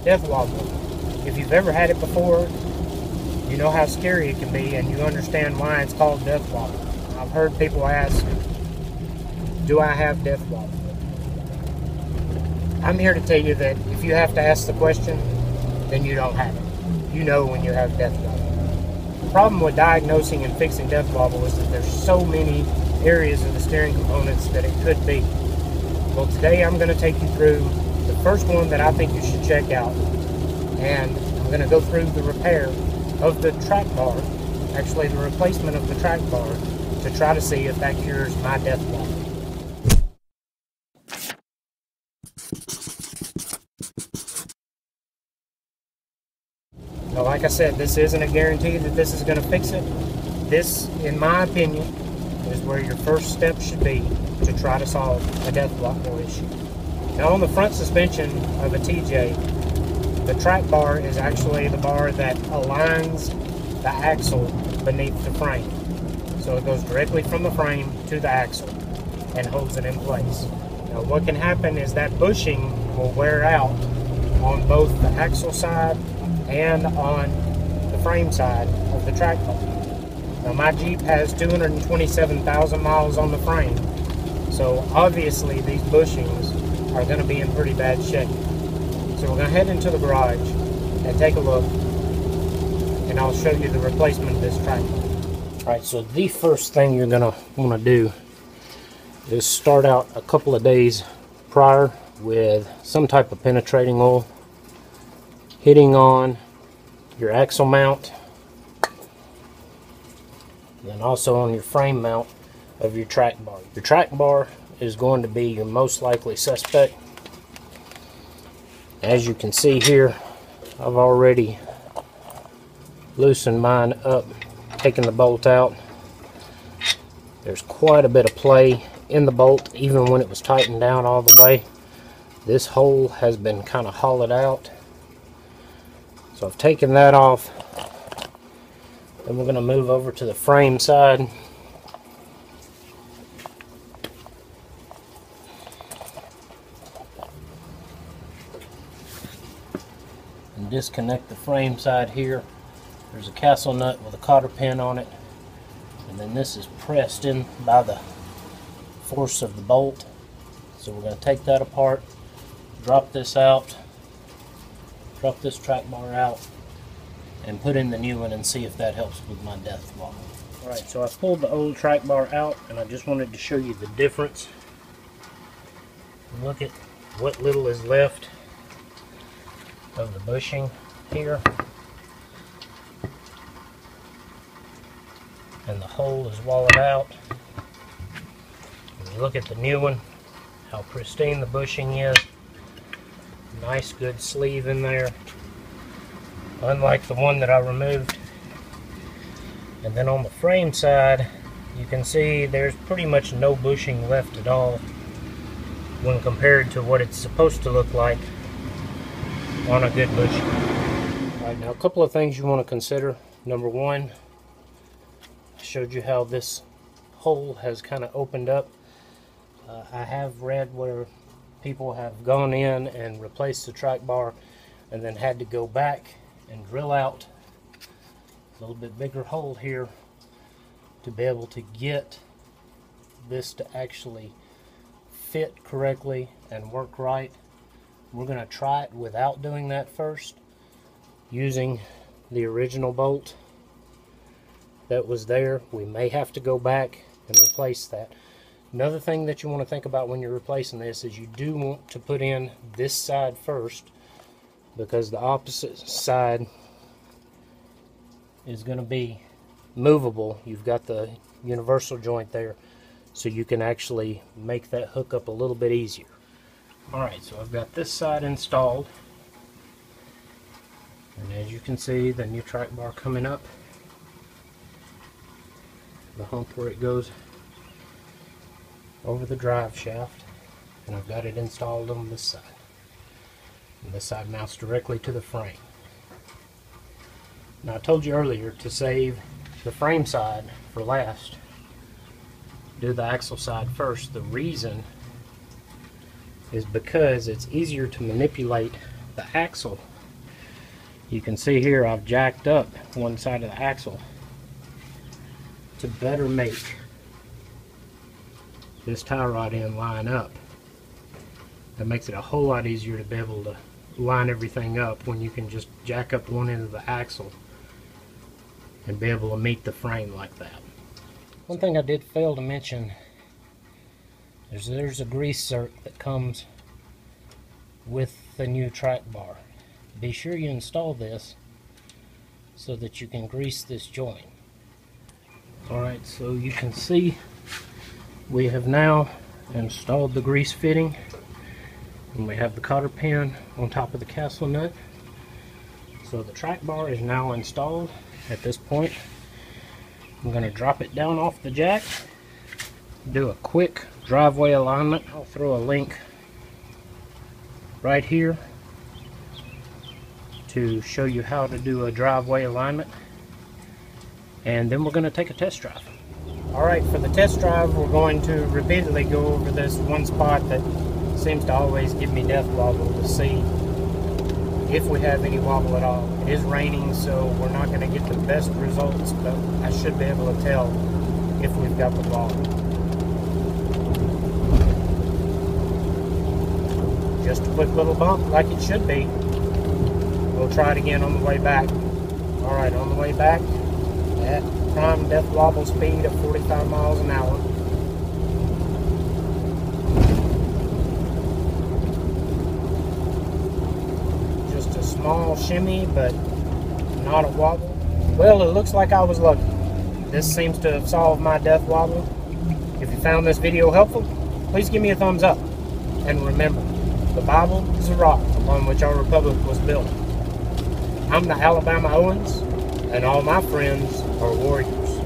death wobble. If you've ever had it before, you know how scary it can be, and you understand why it's called death wobble. I've heard people ask, do I have death wobble? I'm here to tell you that if you have to ask the question, then you don't have it. You know when you have death wobble. The problem with diagnosing and fixing death wobble is that there's so many areas of the steering components that it could be. Well, today I'm going to take you through the first one that I think you should check out, and I'm going to go through the repair of the track bar, actually the replacement of the track bar, to try to see if that cures my death wobble. Now, like I said, this isn't a guarantee that this is going to fix it. This, in my opinion, is where your first step should be to try to solve a death wobble issue. Now, on the front suspension of a TJ, the track bar is actually the bar that aligns the axle beneath the frame. So it goes directly from the frame to the axle and holds it in place. Now, what can happen is that bushing will wear out on both the axle side and on the frame side of the track bar. Now, my Jeep has 227,000 miles on the frame, so obviously these bushings are going to be in pretty bad shape. So we're going to head into the garage and take a look, and I'll show you the replacement of this track bar. Alright, so the first thing you're going to want to do is start out a couple of days prior with some type of penetrating oil, hitting on your axle mount, and also on your frame mount of your track bar. Your track bar is going to be your most likely suspect. As you can see here, I've already loosened mine up, taking the bolt out. There's quite a bit of play in the bolt, even when it was tightened down all the way. This hole has been kind of hollowed out. So I've taken that off. Then we're going to move over to the frame side. And disconnect the frame side here. There's a castle nut with a cotter pin on it. And then this is pressed in by the force of the bolt. So we're going to take that apart, drop this out, drop this track bar out, and put in the new one and see if that helps with my death wobble. Alright, so I pulled the old track bar out, and I just wanted to show you the difference. Look at what little is left of the bushing here. And the hole is walled out. And you look at the new one, how pristine the bushing is. Nice good sleeve in there, unlike the one that I removed. And then on the frame side, you can see there's pretty much no bushing left at all when compared to what it's supposed to look like on a good bushing. Alright, now a couple of things you want to consider. Number one, I showed you how this hole has kind of opened up. I have read where people have gone in and replaced the track bar and then had to go back and drill out a little bit bigger hole here to be able to get this to actually fit correctly and work right. We're going to try it without doing that first, using the original bolt that was there. We may have to go back and replace that. Another thing that you want to think about when you're replacing this is you do want to put in this side first, because the opposite side is going to be movable. You've got the universal joint there, so you can actually make that hook up a little bit easier. Alright, so I've got this side installed, and as you can see, the new track bar coming up, the hump where it goes over the drive shaft, and I've got it installed on this side. And this side mounts directly to the frame. Now, I told you earlier to save the frame side for last. Do the axle side first. The reason is because it's easier to manipulate the axle You can see here I've jacked up one side of the axle to better make this tie rod end line up. That makes it a whole lot easier to be able to line everything up when you can just jack up one end of the axle and be able to meet the frame like that. One thing I did fail to mention is there's a grease zerk that comes with the new track bar. Be sure you install this so that you can grease this joint. Alright, so you can see we have now installed the grease fitting, and we have the cotter pin on top of the castle nut. So the track bar is now installed. At this point, I'm going to drop it down off the jack, do a quick driveway alignment. I'll throw a link right here to show you how to do a driveway alignment, and then we're going to take a test drive. Alright, for the test drive we're going to repeatedly go over this one spot that seems to always give me death wobble to see if we have any wobble at all. It is raining, so we're not going to get the best results, but I should be able to tell if we've got the wobble. Just a quick little bump like it should be. We'll try it again on the way back. Alright, on the way back at prime death wobble speed of 45 miles an hour. Just a small shimmy, but not a wobble. Well, it looks like I was lucky. This seems to have solved my death wobble. If you found this video helpful, please give me a thumbs up. And remember, the Bible is a rock upon which our republic was built. I'm the TheALowens, and all my friends are warriors.